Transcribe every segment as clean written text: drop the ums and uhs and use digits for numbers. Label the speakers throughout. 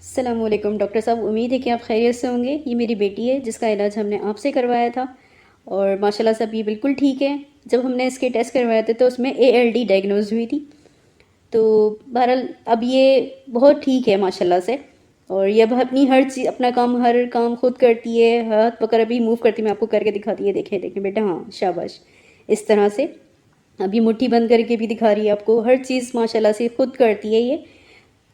Speaker 1: السلام علیکم ڈاکٹر صاحب، امید ہے کہ آپ خیریت سے ہوں گے۔ یہ میری بیٹی ہے جس کا علاج ہم نے آپ سے کروایا تھا، اور ماشاءاللہ سے اب یہ بالکل ٹھیک ہے۔ جب ہم نے اس کے ٹیسٹ کروائے تھے تو اس میں ALD ڈائگنوز ہوئی تھی، تو بہرحال اب یہ بہت ٹھیک ہے ماشاءاللہ سے، اور یہ اب اپنی ہر چیز، اپنا کام، ہر کام خود کرتی ہے، ہاتھ پکڑ ابھی موو کرتی ہے، میں آپ کو کر کے دکھاتی ہے، دیکھیں دیکھیں بیٹا، ہاں شاباش، اس طرح سے ابھی مٹھی بند کر کے بھی دکھا رہی ہے آپ کو، ہر چیز ماشاءاللہ سے خود کرتی ہے یہ،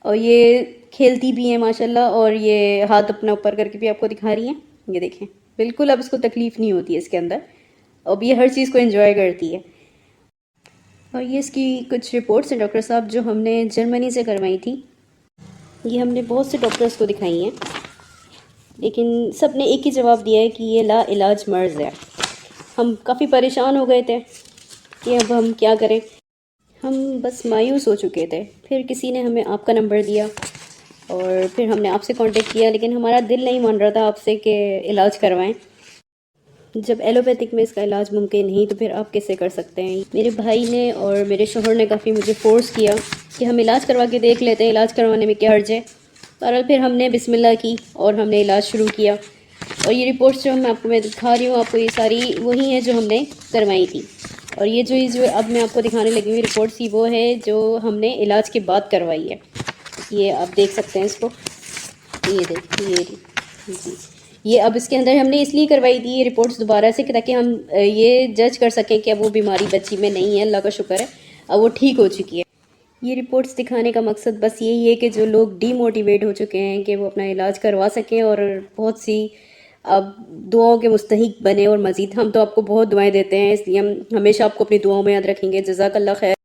Speaker 1: اور یہ کھیلتی بھی ہیں ماشاءاللہ، اور یہ ہاتھ اپنا اوپر کر کے بھی آپ کو دکھا رہی ہیں، یہ دیکھیں بالکل اب اس کو تکلیف نہیں ہوتی ہے اس کے اندر، اب یہ ہر چیز کو انجوائے کرتی ہے۔ اور یہ اس کی کچھ رپورٹس ہیں ڈاکٹر صاحب جو ہم نے جرمنی سے کروائی تھی، یہ ہم نے بہت سے ڈاکٹرز کو دکھائی ہیں، لیکن سب نے ایک ہی جواب دیا ہے کہ یہ لا علاج مرض ہے۔ ہم کافی پریشان ہو گئے تھے کہ اب ہم کیا کریں، ہم بس مایوس ہو چکے تھے، پھر کسی نے ہمیں آپ کا نمبر دیا، اور پھر ہم نے آپ سے کانٹیکٹ کیا، لیکن ہمارا دل نہیں مان رہا تھا آپ سے کہ علاج کروائیں۔ جب ایلوپیتھک میں اس کا علاج ممکن نہیں تو پھر آپ کیسے کر سکتے ہیں؟ میرے بھائی نے اور میرے شوہر نے کافی مجھے فورس کیا کہ ہم علاج کروا کے دیکھ لیتے ہیں، علاج کروانے میں کیا حرج ہے۔ بہرحال پھر ہم نے بسم اللہ کی اور ہم نے علاج شروع کیا، اور یہ رپورٹس جو میں دکھا رہی ہوں آپ کو، یہ ساری وہی ہیں جو ہم نے کروائی تھی، اور یہ جو اب میں آپ کو دکھانے لگی ہوئی رپورٹس، یہ وہ ہے جو ہم نے علاج کے بعد کروائی ہے۔ یہ آپ دیکھ سکتے ہیں اس کو، یہ دیکھیں، جی، یہ اب اس کے اندر ہم نے اس لیے کروائی تھی یہ رپورٹس دوبارہ سے کہ تاکہ ہم یہ جج کر سکیں کہ اب وہ بیماری بچی میں نہیں ہے، اللہ کا شکر ہے اب وہ ٹھیک ہو چکی ہے۔ یہ رپورٹس دکھانے کا مقصد بس یہی ہے کہ جو لوگ ڈی موٹیویٹ ہو چکے ہیں کہ وہ اپنا علاج کروا سکیں، اور بہت سی اب دعاؤں کے مستحق بنے، اور مزید ہم تو آپ کو بہت دعائیں دیتے ہیں، اس لیے ہم ہمیشہ آپ کو اپنی دعاؤں میں یاد رکھیں گے۔ جزاک اللہ خیر۔